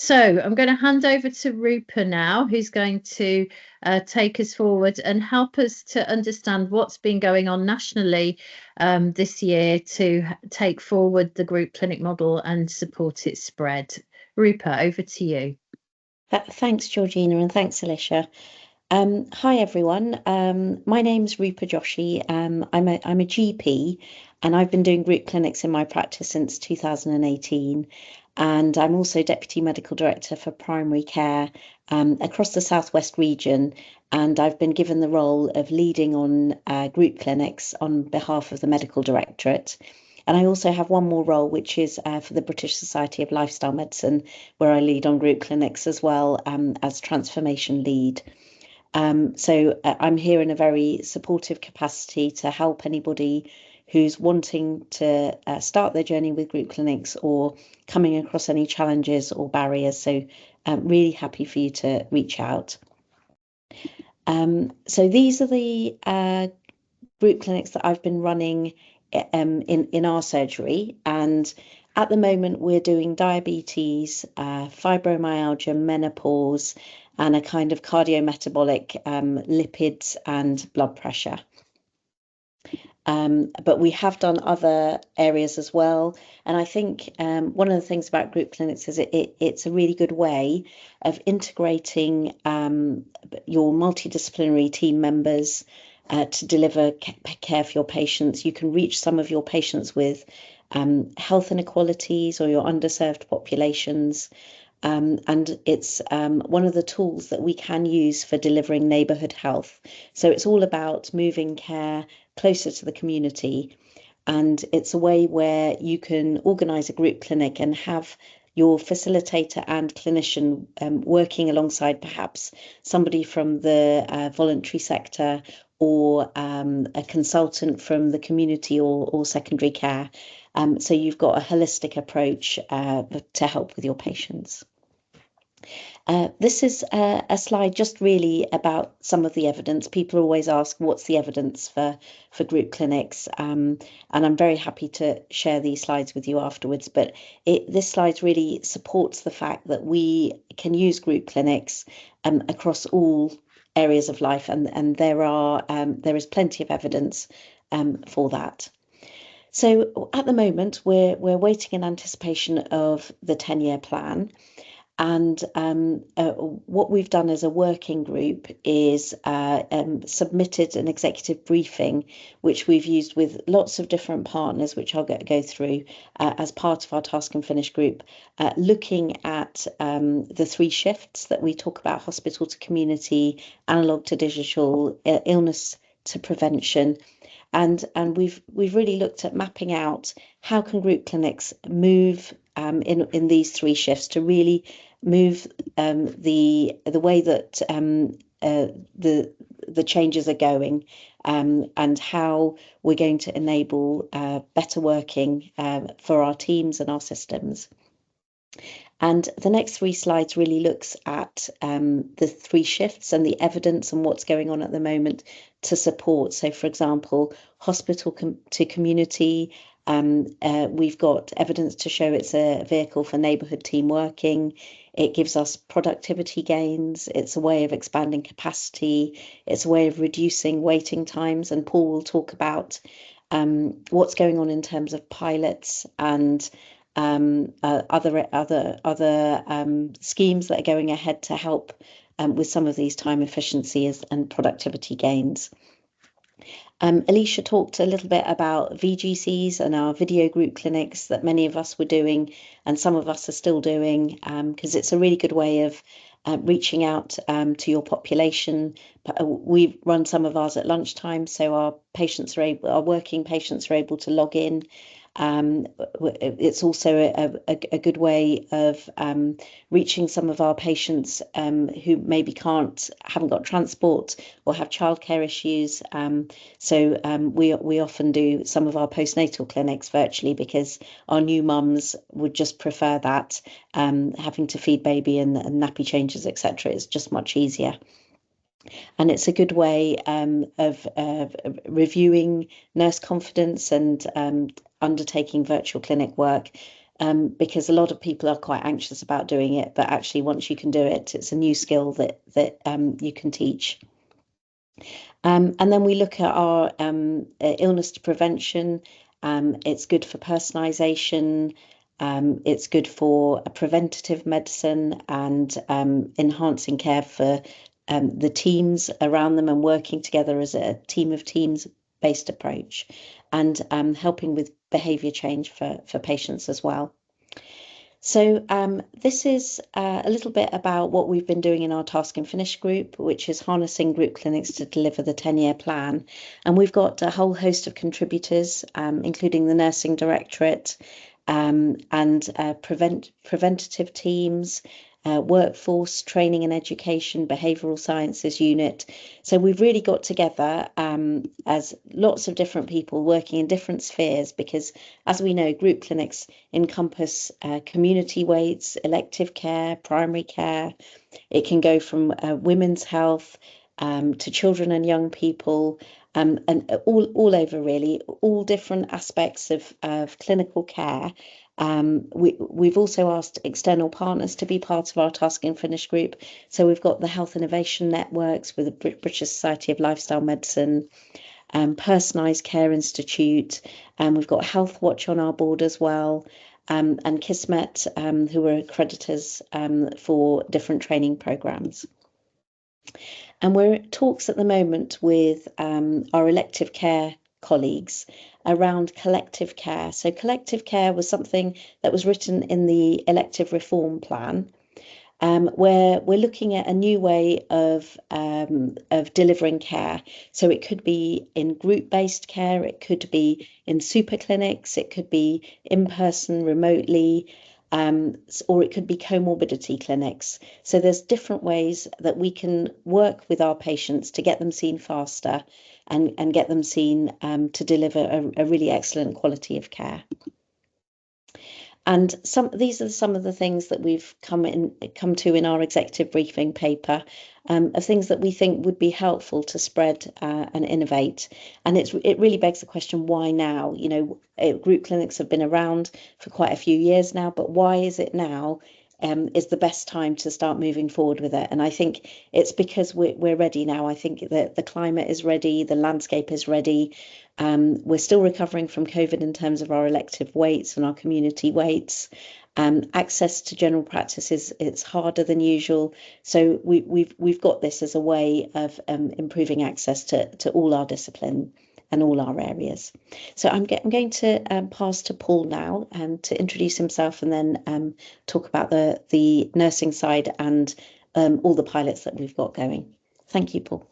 So I'm going to hand over to Rupa now, who's going to take us forward and help us to understand what's been going on nationally this year to take forward the group clinic model and support its spread. Rupa, over to you. Thanks, Georgina, and thanks, Alicia. Hi, everyone. My name's Rupa Joshi. I'm a GP, and I've been doing group clinics in my practice since 2018. And I'm also Deputy Medical Director for Primary Care across the Southwest region. And I've been given the role of leading on group clinics on behalf of the Medical Directorate. And I also have one more role, which is for the British Society of Lifestyle Medicine, where I lead on group clinics as well as transformation lead. So I'm here in a very supportive capacity to help anybody who's wanting to start their journey with group clinics or coming across any challenges or barriers. So I'm really happy for you to reach out. So these are the group clinics that I've been running in our surgery, and at the moment we're doing diabetes, fibromyalgia, menopause, and a kind of cardiometabolic lipids and blood pressure. But we have done other areas as well. And I think one of the things about group clinics is it's a really good way of integrating your multidisciplinary team members to deliver care for your patients. You can reach some of your patients with health inequalities or your underserved populations. And it's one of the tools that we can use for delivering neighbourhood health. So it's all about moving care closer to the community. And it's a way where you can organise a group clinic and have your facilitator and clinician working alongside perhaps somebody from the voluntary sector or a consultant from the community or secondary care. So you've got a holistic approach to help with your patients. This is a slide just really about some of the evidence. People always ask, what's the evidence for group clinics? And I'm very happy to share these slides with you afterwards. But this slide really supports the fact that we can use group clinics across all areas of life. And there is plenty of evidence for that. So at the moment, we're waiting in anticipation of the 10-year plan. And what we've done as a working group is submitted an executive briefing, which we've used with lots of different partners, which I'll go through as part of our task and finish group, looking at the 3 shifts that we talk about: hospital to community, analog to digital, illness to prevention. And we've really looked at mapping out how can group clinics move in these 3 shifts to really move the way that the changes are going, and how we're going to enable better working for our teams and our systems. And the next 3 slides really looks at the 3 shifts and the evidence and what's going on at the moment to support. So, for example, hospital to community, we've got evidence to show it's a vehicle for neighbourhood team working. It gives us productivity gains. It's a way of expanding capacity. It's a way of reducing waiting times. And Paul will talk about what's going on in terms of pilots and other schemes that are going ahead to help with some of these time efficiencies and productivity gains. Alicia talked a little bit about VGCs and our video group clinics that many of us were doing and some of us are still doing, because it's a really good way of reaching out to your population. We run some of ours at lunchtime, so our working patients are able to log in. It's also a good way of reaching some of our patients who maybe haven't got transport or have childcare issues. So we often do some of our postnatal clinics virtually because our new mums would just prefer that. Having to feed baby and nappy changes, etc., is just much easier. And it's a good way of reviewing nurse confidence and undertaking virtual clinic work because a lot of people are quite anxious about doing it, but actually once you can do it, it's a new skill that you can teach. And then we look at our illness to prevention. It's good for personalisation. It's good for preventative medicine and enhancing care for the teams around them and working together as a team of teams based approach, and helping with behaviour change for patients as well. So this is a little bit about what we've been doing in our Task and Finish group, which is harnessing group clinics to deliver the 10-year plan. And we've got a whole host of contributors, including the Nursing Directorate and preventative teams, workforce, training and education, behavioural sciences unit. So we've really got together as lots of different people working in different spheres, because as we know, group clinics encompass community weights, elective care, primary care. It can go from women's health to children and young people, and all over really, all different aspects of clinical care. We've also asked external partners to be part of our Task and Finish group. So we've got the Health Innovation Networks with the British Society of Lifestyle Medicine, Personalised Care Institute, and we've got Health Watch on our board as well, and Kismet, who are accreditors for different training programmes. And we're at talks at the moment with our elective care colleagues around collective care. So collective care was something that was written in the elective reform plan, where we're looking at a new way of delivering care. So it could be in group-based care, it could be in super clinics, it could be in person, remotely, or it could be comorbidity clinics. So there's different ways that we can work with our patients to get them seen faster and get them seen to deliver a really excellent quality of care. And these are some of the things that we've come to in our executive briefing paper, of things that we think would be helpful to spread and innovate. And it really begs the question, why now? You know, group clinics have been around for quite a few years now, but why is it now is the best time to start moving forward with it? And I think it's because we're ready now. I think that the climate is ready, the landscape is ready. We're still recovering from COVID in terms of our elective weights and our community weights. Access to general practice it's harder than usual. So we've got this as a way of improving access to all our discipline and all our areas. So I'm going to pass to Paul now to introduce himself, and then talk about the nursing side and all the pilots that we've got going. Thank you, Paul.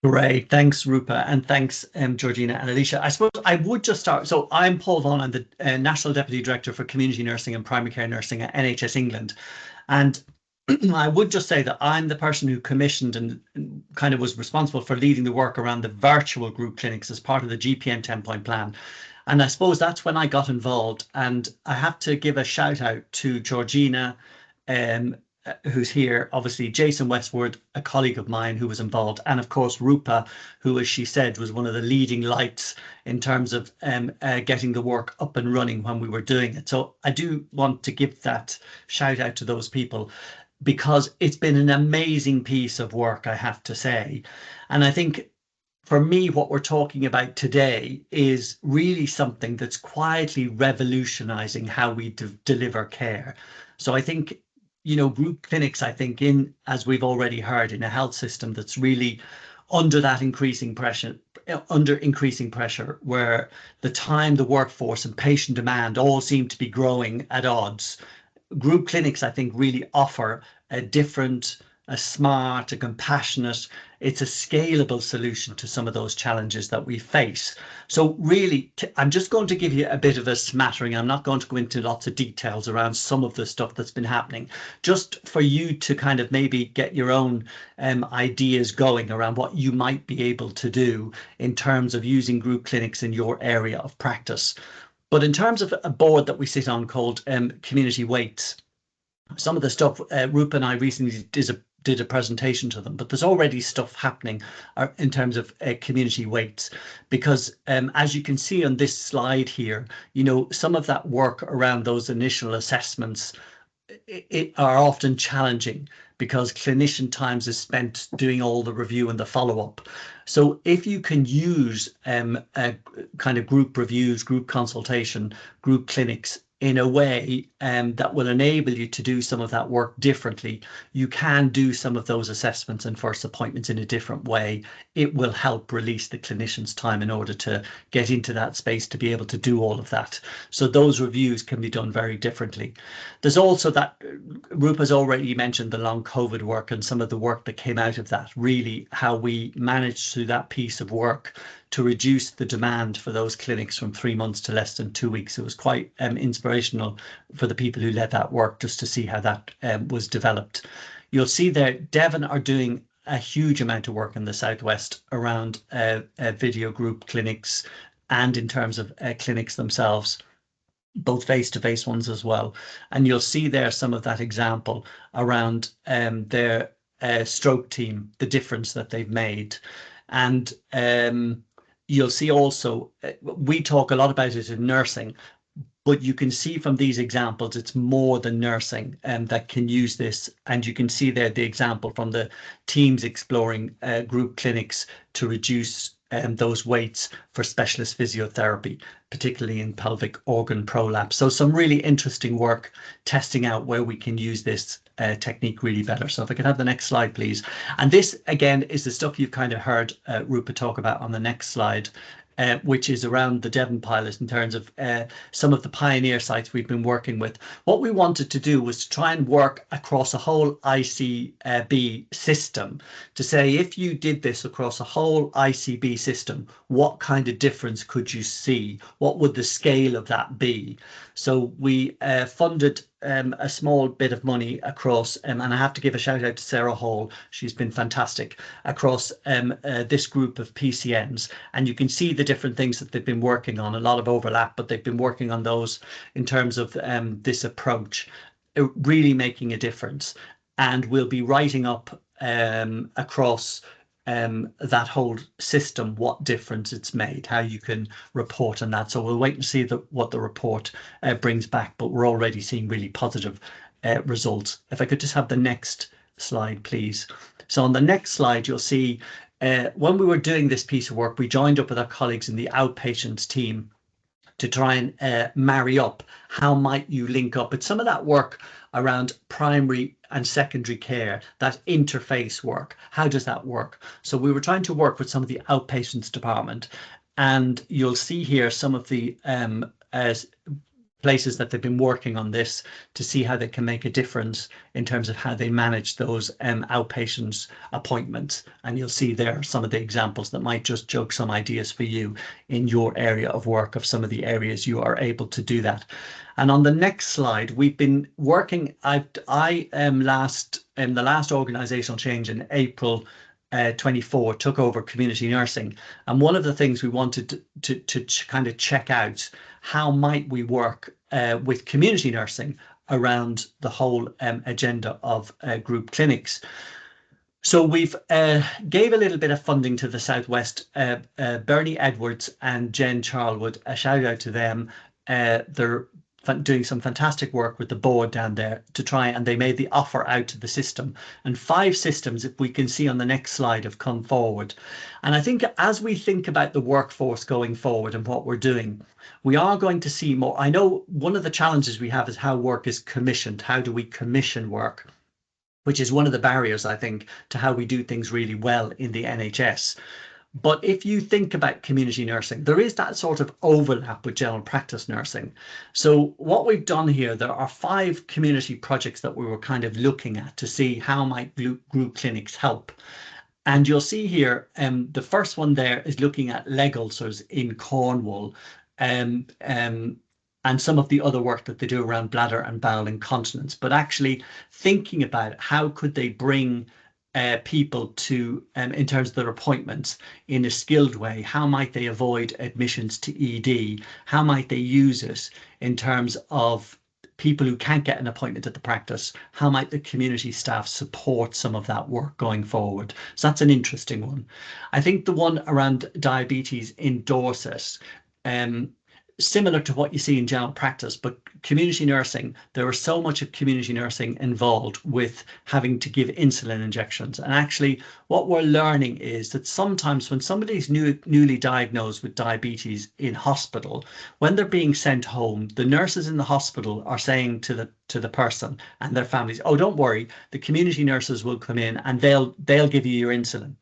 Great, thanks Rupa, and thanks Georgina and Alicia. I suppose I would just start. So I'm Paul Vaughan, I'm the National Deputy Director for Community Nursing and Primary Care Nursing at NHS England. And I would just say that I'm the person who commissioned and kind of was responsible for leading the work around the virtual group clinics as part of the GPN 10-point plan. And I suppose that's when I got involved. And I have to give a shout out to Georgina, who's here, obviously Jason Westward, a colleague of mine who was involved, and of course Rupa, who, as she said, was one of the leading lights in terms of getting the work up and running when we were doing it. So I do want to give that shout out to those people, because it's been an amazing piece of work, I have to say. And I think for me, what we're talking about today is really something that's quietly revolutionizing how we deliver care. So I think, you know, group clinics, I think, as we've already heard, in a health system that's really under increasing pressure, where the time, the workforce and patient demand all seem to be growing at odds. Group clinics, I think, really offer a different, a smart, a compassionate, it's a scalable solution to some of those challenges that we face. So really, I'm just going to give you a bit of a smattering. I'm not going to go into lots of details around some of the stuff that's been happening, just for you to kind of maybe get your own ideas going around what you might be able to do in terms of using group clinics in your area of practice. But in terms of a board that we sit on called Community Weights, some of the stuff Rupa and I recently did a presentation to them, but there's already stuff happening in terms of community weights, because as you can see on this slide here, you know, some of that work around those initial assessments are often challenging because clinician times is spent doing all the review and the follow-up. So if you can use a kind of group reviews, group consultation, group clinics in a way that will enable you to do some of that work differently, you can do some of those assessments and first appointments in a different way. It will help release the clinician's time in order to get into that space to be able to do all of that. So those reviews can be done very differently. There's also that, Rupa's already mentioned the long COVID work and some of the work that came out of that, really how we managed through that piece of work to reduce the demand for those clinics from 3 months to less than 2 weeks. It was quite inspirational for the people who led that work, just to see how that was developed. You'll see there, Devon are doing a huge amount of work in the Southwest around video group clinics and in terms of clinics themselves, both face-to-face ones as well. And you'll see there some of that example around their stroke team, the difference that they've made. And you'll see also, we talk a lot about it in nursing, but you can see from these examples, it's more than nursing that can use this. And you can see there the example from the teams exploring group clinics to reduce those weights for specialist physiotherapy, particularly in pelvic organ prolapse. So some really interesting work testing out where we can use this technique really better. So if I could have the next slide, please. And this, again, is the stuff you've kind of heard Rupa talk about on the next slide, which is around the Devon pilot in terms of some of the pioneer sites we've been working with. What we wanted to do was to try and work across a whole ICB system to say, if you did this across a whole ICB system, what kind of difference could you see? What would the scale of that be? So we funded a small bit of money across, and I have to give a shout out to Sarah Hall. She's been fantastic across this group of PCNs, and you can see the different things that they've been working on. A lot of overlap, but they've been working on those in terms of this approach, really making a difference. And we'll be writing up across that whole system what difference it's made, how you can report on that. So we'll wait and see what the report brings back, but we're already seeing really positive results. If I could just have the next slide, please. So on the next slide, you'll see when we were doing this piece of work, we joined up with our colleagues in the outpatients team to try and marry up how might you link up. It's some of that work around primary and secondary care, that interface work. How does that work? So we were trying to work with some of the outpatients department, and you'll see here some of the places that they've been working on this to see how they can make a difference in terms of how they manage those outpatients appointments. And you'll see there some of the examples that might just jog some ideas for you in your area of work, of some of the areas you are able to do that. And on the next slide, we've been working, I last in the last organizational change in April 24 took over community nursing, and one of the things we wanted to kind of check out, how might we work with community nursing around the whole agenda of group clinics. So we've gave a little bit of funding to the Southwest. Bernie Edwards and Jen Charlwood, a shout out to them. They're doing some fantastic work with the board down there to try, and they made the offer out to the system, and 5 systems, if we can see on the next slide, have come forward. And I think as we think about the workforce going forward and what we're doing, we are going to see more. I know one of the challenges we have is how work is commissioned. How do we commission work? Which is one of the barriers, I think, to how we do things really well in the NHS. But if you think about community nursing, there is that sort of overlap with general practice nursing. So what we've done here, there are 5 community projects that we were kind of looking at to see how might group clinics help. And you'll see here, the first one there is looking at leg ulcers in Cornwall, and some of the other work that they do around bladder and bowel incontinence, but actually thinking about how could they bring people to, in terms of their appointments, in a skilled way. How might they avoid admissions to ED? How might they use it in terms of people who can't get an appointment at the practice, how might the community staff support some of that work going forward? So that's an interesting one. I think the one around diabetes in Dorset, similar to what you see in general practice, but community nursing, there was so much of community nursing involved with having to give insulin injections. And actually what we're learning is that sometimes when somebody's newly diagnosed with diabetes in hospital, when they're being sent home, the nurses in the hospital are saying to the person and their families, oh, don't worry, the community nurses will come in and they'll give you your insulin.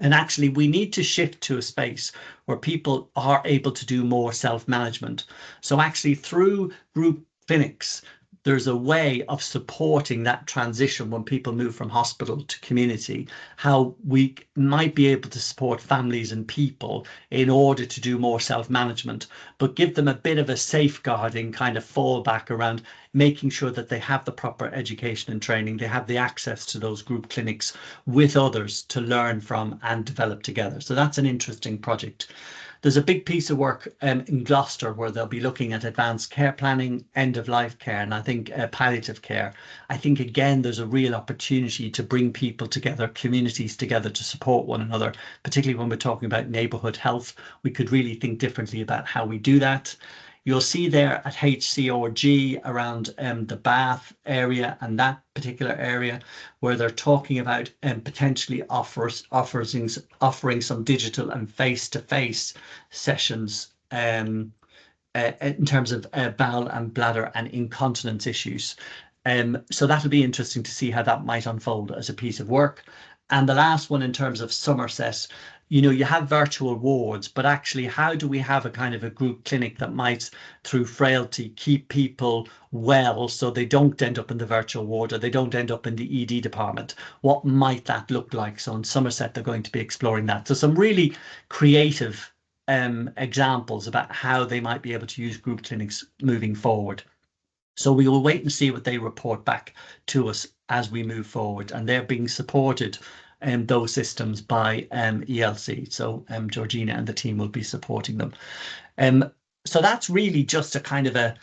And actually, we need to shift to a space where people are able to do more self-management. So actually, through group clinics, there's a way of supporting that transition when people move from hospital to community, how we might be able to support families and people in order to do more self-management, but give them a bit of a safeguarding kind of fallback around making sure that they have the proper education and training, they have the access to those group clinics with others to learn from and develop together. So that's an interesting project. There's a big piece of work in Gloucester where they'll be looking at advanced care planning, end of life care, and I think palliative care. I think, again, there's a real opportunity to bring people together, communities together to support one another, particularly when we're talking about neighbourhood health. We could really think differently about how we do that. You'll see there at HCRG around the Bath area and that particular area where they're talking about potentially offering some digital and face-to-face sessions in terms of bowel and bladder and incontinence issues. So that'll be interesting to see how that might unfold as a piece of work. And the last one in terms of Somerset, you know, you have virtual wards, but actually how do we have a kind of a group clinic that might, through frailty, keep people well so they don't end up in the virtual ward or they don't end up in the ED department? What might that look like? So in Somerset, they're going to be exploring that. So some really creative examples about how they might be able to use group clinics moving forward. So we will wait and see what they report back to us as we move forward, and they're being supported those systems by ELC. So Georgina and the team will be supporting them. So that's really just a kind of a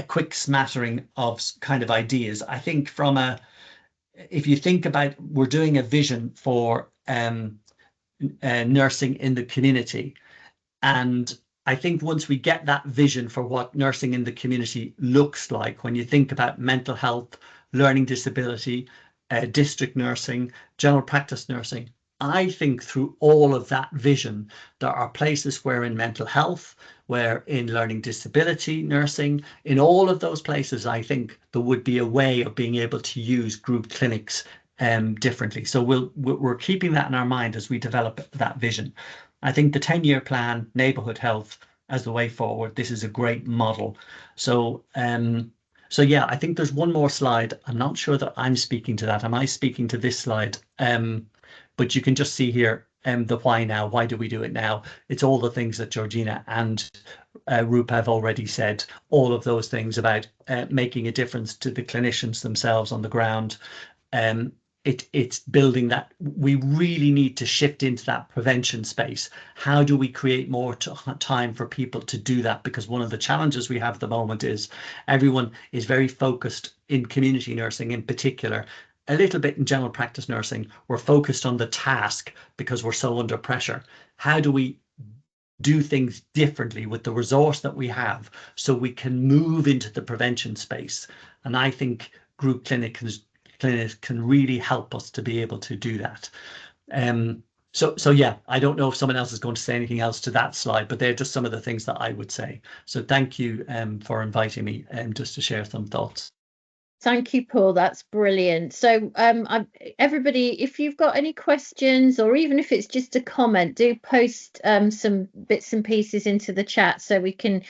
quick smattering of kind of ideas. I think if you think about, we're doing a vision for nursing in the community, and I think once we get that vision for what nursing in the community looks like, when you think about mental health, learning disability, district nursing, general practice nursing, I think through all of that vision, there are places where in mental health, where in learning disability nursing, in all of those places, I think there would be a way of being able to use group clinics differently. So we're keeping that in our mind as we develop that vision. I think the 10-year plan, neighbourhood health as the way forward, this is a great model. So yeah, I think there's one more slide. I'm not sure that I'm speaking to that. Am I speaking to this slide? But you can just see here the why now. Why do we do it now? It's all the things that Georgina and Rupa have already said, all of those things about making a difference to the clinicians themselves on the ground. It's building that. We really need to shift into that prevention space. How do we create more time for people to do that? Because one of the challenges we have at the moment is everyone is very focused in community nursing in particular, a little bit in general practice nursing. We're focused on the task because we're so under pressure. How do we do things differently with the resource that we have so we can move into the prevention space? And I think group clinics can really help us to be able to do that. So yeah, I don't know if someone else is going to say anything else to that slide, but they're just some of the things that I would say. So thank you for inviting me just to share some thoughts. Thank you, Paul. That's brilliant. So everybody, if you've got any questions, or even if it's just a comment, do post some bits and pieces into the chat so we can,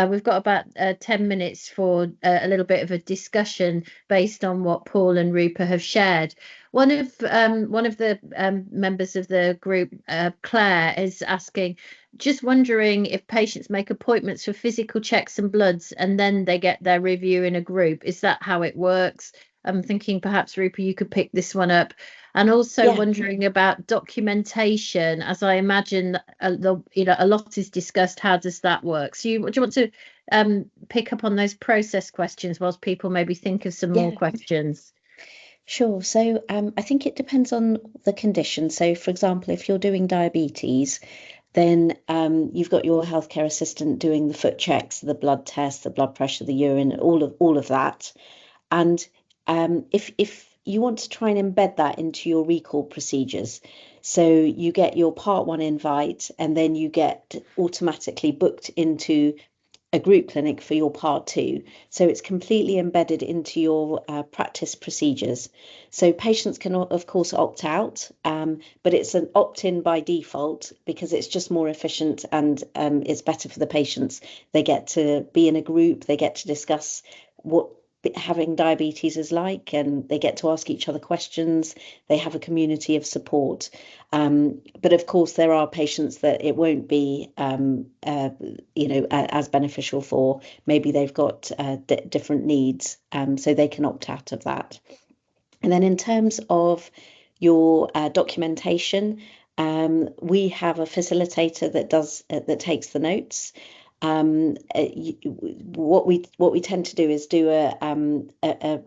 we've got about 10 minutes for a little bit of a discussion based on what Paul and Rupa have shared. One of the members of the group, Claire, is asking, just wondering if patients make appointments for physical checks and bloods and then they get their review in a group. Is that how it works? I'm thinking perhaps Rupa, you could pick this one up. And also wondering about documentation, as I imagine a lot is discussed. How does that work? So do you want to pick up on those process questions whilst people maybe think of some more questions? Sure. So I think it depends on the condition. So, for example, if you're doing diabetes, then you've got your healthcare assistant doing the foot checks, the blood tests, the blood pressure, the urine, all of that. And if you want to try and embed that into your recall procedures, so you get your part 1 invite and then you get automatically booked into a group clinic for your part 2. So it's completely embedded into your practice procedures. So patients can, of course, opt out, but it's an opt-in by default because it's just more efficient and it's better for the patients. They get to be in a group, they get to discuss what having diabetes is like, and they get to ask each other questions. They have a community of support. But of course, there are patients that it won't be, as beneficial for. Maybe they've got different needs, so they can opt out of that. And then in terms of your documentation, we have a facilitator that takes the notes. What we tend to do is do an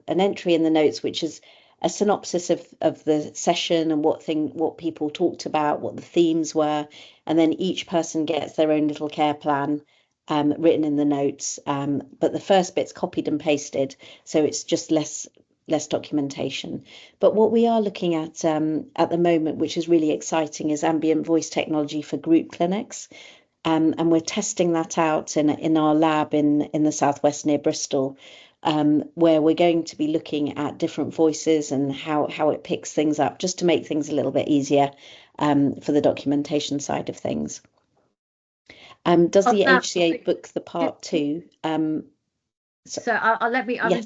entry in the notes, which is a synopsis of the session and what people talked about, what the themes were, and then each person gets their own little care plan written in the notes. But the first bit's copied and pasted, so it's just less documentation. But what we are looking at the moment, which is really exciting, is ambient voice technology for group clinics. And we're testing that out in our lab in the southwest near Bristol, where we're going to be looking at different voices and how it picks things up, just to make things a little bit easier for the documentation side of things. Does the HCA book the part 2? So I'll let me. Yes.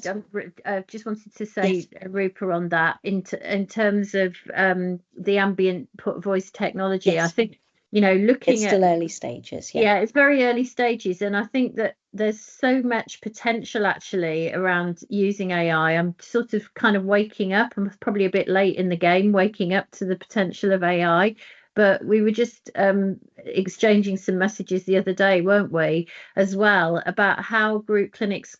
Just wanted to say, Rupa, on that in terms of the ambient voice technology. Yes. I think looking it's still early stages. Yeah, it's very early stages, and I think that there's so much potential actually around using AI. I'm sort of kind of waking up. I'm probably a bit late in the game, waking up to the potential of AI. But we were just exchanging some messages the other day, weren't we, as well, about how group clinics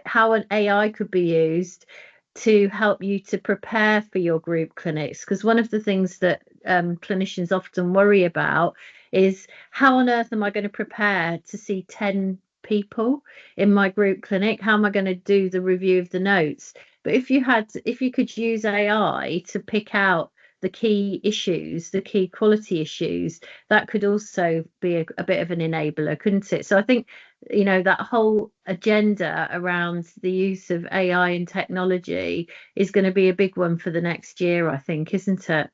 how an AI could be used to help you to prepare for your group clinics. Because one of the things that clinicians often worry about is, how on earth am I going to prepare to see 10 people in my group clinic? How am I going to do the review of the notes? But if you could use AI to pick out the key issues, the key quality issues, that could also be a bit of an enabler, couldn't it? So I think, that whole agenda around the use of AI and technology is going to be a big one for the next year, I think, isn't it?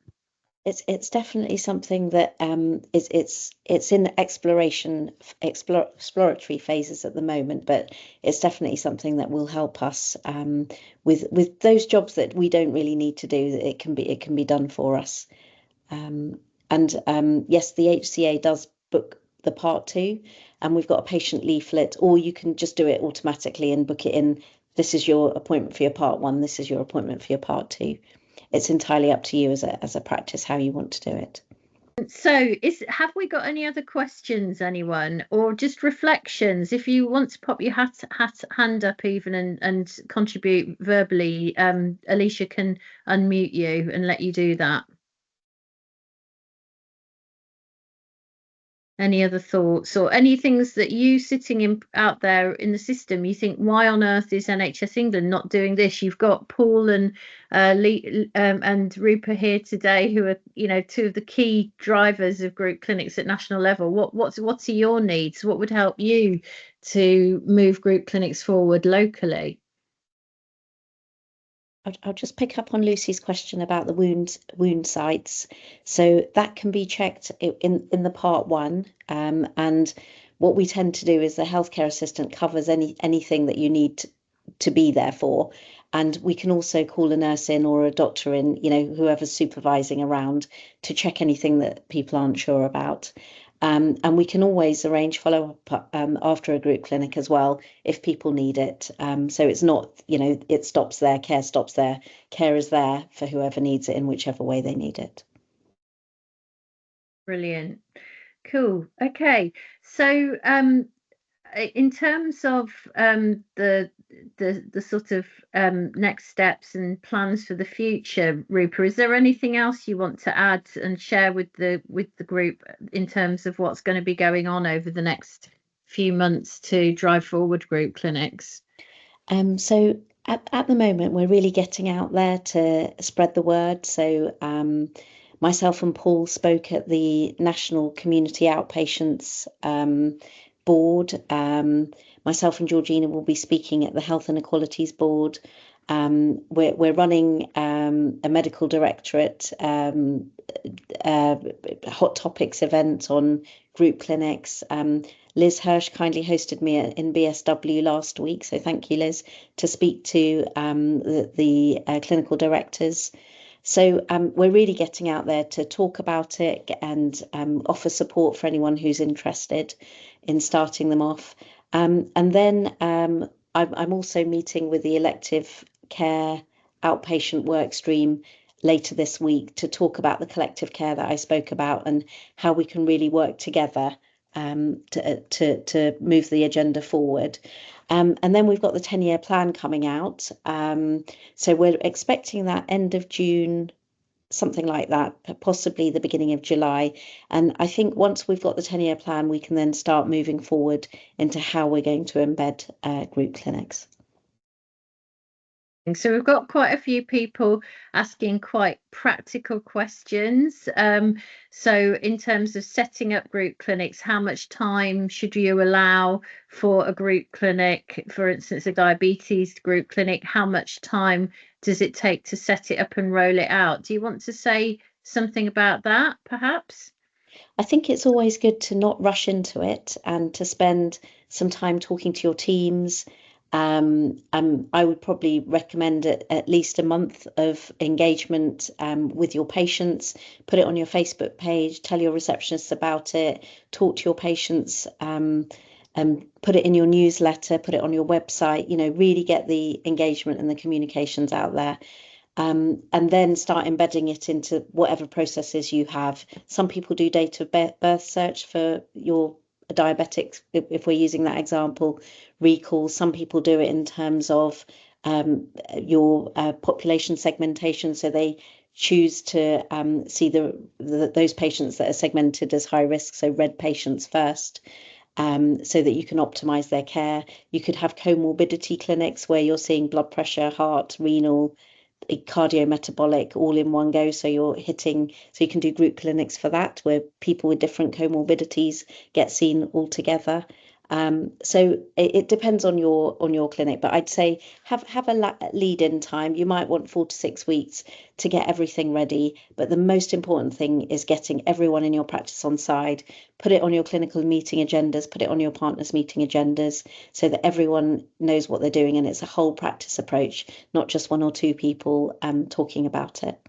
It's definitely something that it's in exploratory phases at the moment, but it's definitely something that will help us with those jobs that we don't really need to do. It can be done for us. Yes, the HCA does book the part 2, and we've got a patient leaflet, or you can just do it automatically and book it in. This is your appointment for your part 1. This is your appointment for your part 2. It's entirely up to you as a practice how you want to do it. So have we got any other questions, anyone, or just reflections? If you want to pop your hand up even and contribute verbally, Alicia can unmute you and let you do that. Any other thoughts or any things that you sitting out there in the system, you think, why on earth is NHS England not doing this? You've got Paul and Lee and Rupa here today, who are two of the key drivers of group clinics at national level. What are your needs? What would help you to move group clinics forward locally? I'll just pick up on Lucy's question about the wound sites. So that can be checked in the part 1. And what we tend to do is the healthcare assistant covers anything that you need to be there for. And we can also call a nurse in or a doctor in, whoever's supervising around, to check anything that people aren't sure about. And we can always arrange follow-up after a group clinic as well if people need it. So it's not, it stops there, care stops there. Care is there for whoever needs it in whichever way they need it. Brilliant. Cool. Okay. So in terms of the sort of next steps and plans for the future, Rupa, is there anything else you want to add and share with the group in terms of what's going to be going on over the next few months to drive forward group clinics? So at the moment, we're really getting out there to spread the word. So myself and Paul spoke at the National Community Outpatients Board. Myself and Georgina will be speaking at the Health Inequalities Board. We're running a medical directorate hot topics event on group clinics. Liz Hirsch kindly hosted me in BSW last week, so thank you, Liz, to speak to the clinical directors. So we're really getting out there to talk about it and offer support for anyone who's interested in starting them off. And then I'm also meeting with the elective care outpatient work stream later this week to talk about the collective care that I spoke about and how we can really work together to move the agenda forward. And then we've got the 10-year plan coming out. So we're expecting that end of June, something like that, possibly the beginning of July. And I think once we've got the 10-year plan, we can then start moving forward into how we're going to embed group clinics. So we've got quite a few people asking quite practical questions. So in terms of setting up group clinics, how much time should you allow for a group clinic? For instance, a diabetes group clinic, how much time does it take to set it up and roll it out? Do you want to say something about that, perhaps? I think it's always good to not rush into it and to spend some time talking to your teams. I would probably recommend at least a month of engagement with your patients. Put it on your Facebook page, tell your receptionists about it, talk to your patients, put it in your newsletter, put it on your website, really get the engagement and the communications out there. And then start embedding it into whatever processes you have. Some people do date of birth search for your diabetics, if we're using that example, recall. Some people do it in terms of your population segmentation, so they choose to see those patients that are segmented as high risk, so red patients first. So that you can optimize their care. You could have comorbidity clinics where you're seeing blood pressure, heart, renal, cardiometabolic all in one go, so you can do group clinics for that where people with different comorbidities get seen all together. So it depends on your clinic, but I'd say have a lead in time. You might want 4 to 6 weeks to get everything ready, but the most important thing is getting everyone in your practice on side. Put it on your clinical meeting agendas, put it on your partners meeting agendas, so that everyone knows what they're doing, and it's a whole practice approach, not just 1 or 2 people talking about it.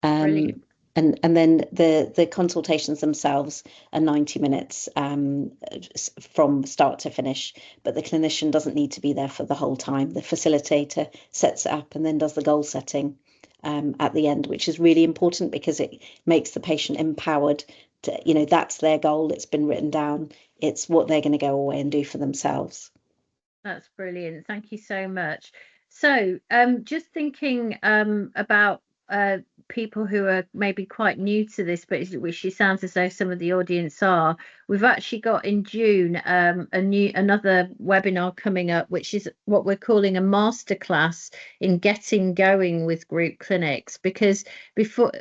Brilliant. And then the consultations themselves are 90 minutes from start to finish, but the clinician doesn't need to be there for the whole time. The facilitator sets it up and then does the goal setting at the end, which is really important because it makes the patient empowered to, that's their goal. It's been written down. It's what they're going to go away and do for themselves. That's brilliant. Thank you so much. So just thinking about people who are maybe quite new to this, but which it sounds as though some of the audience are. We've actually got in June another webinar coming up, which is what we're calling a masterclass in getting going with group clinics, because before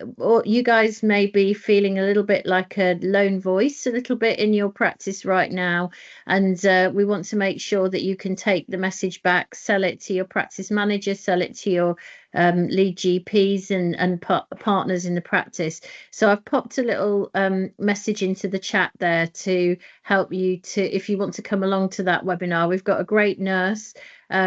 you guys may be feeling a little bit like a lone voice a little bit in your practice right now, and we want to make sure that you can take the message back, sell it to your practice manager, sell it to your lead GPs and partners in the practice. So I've popped a little message into the chat there to help you to, if you want to come along to that webinar. We've got a great nurse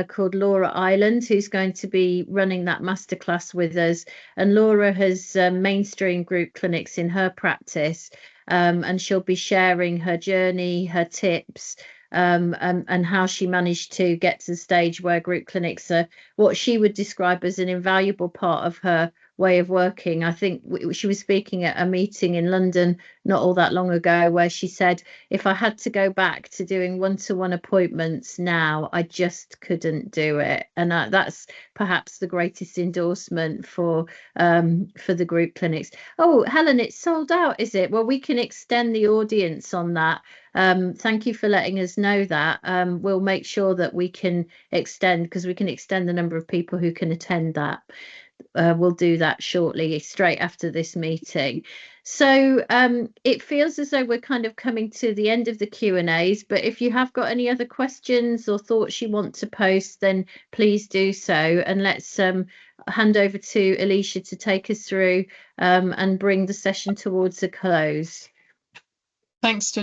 called Laura Ireland, who's going to be running that masterclass with us. And Laura has mainstream group clinics in her practice, and she'll be sharing her journey, her tips, and how she managed to get to the stage where group clinics are what she would describe as an invaluable part of her way of working. I think she was speaking at a meeting in London not all that long ago, where she said, if I had to go back to doing one-to-one appointments now, I just couldn't do it. And that's perhaps the greatest endorsement for the group clinics. Oh, Helen, it's sold out, is it? Well, we can extend the audience on that. Thank you for letting us know that. We'll make sure that we can extend, because we can extend the number of people who can attend that. We'll do that shortly, straight after this meeting. So it feels as though we're kind of coming to the end of the Q&As, but if you have got any other questions or thoughts you want to post, then please do so. And let's hand over to Alicia to take us through and bring the session towards a close. Thanks,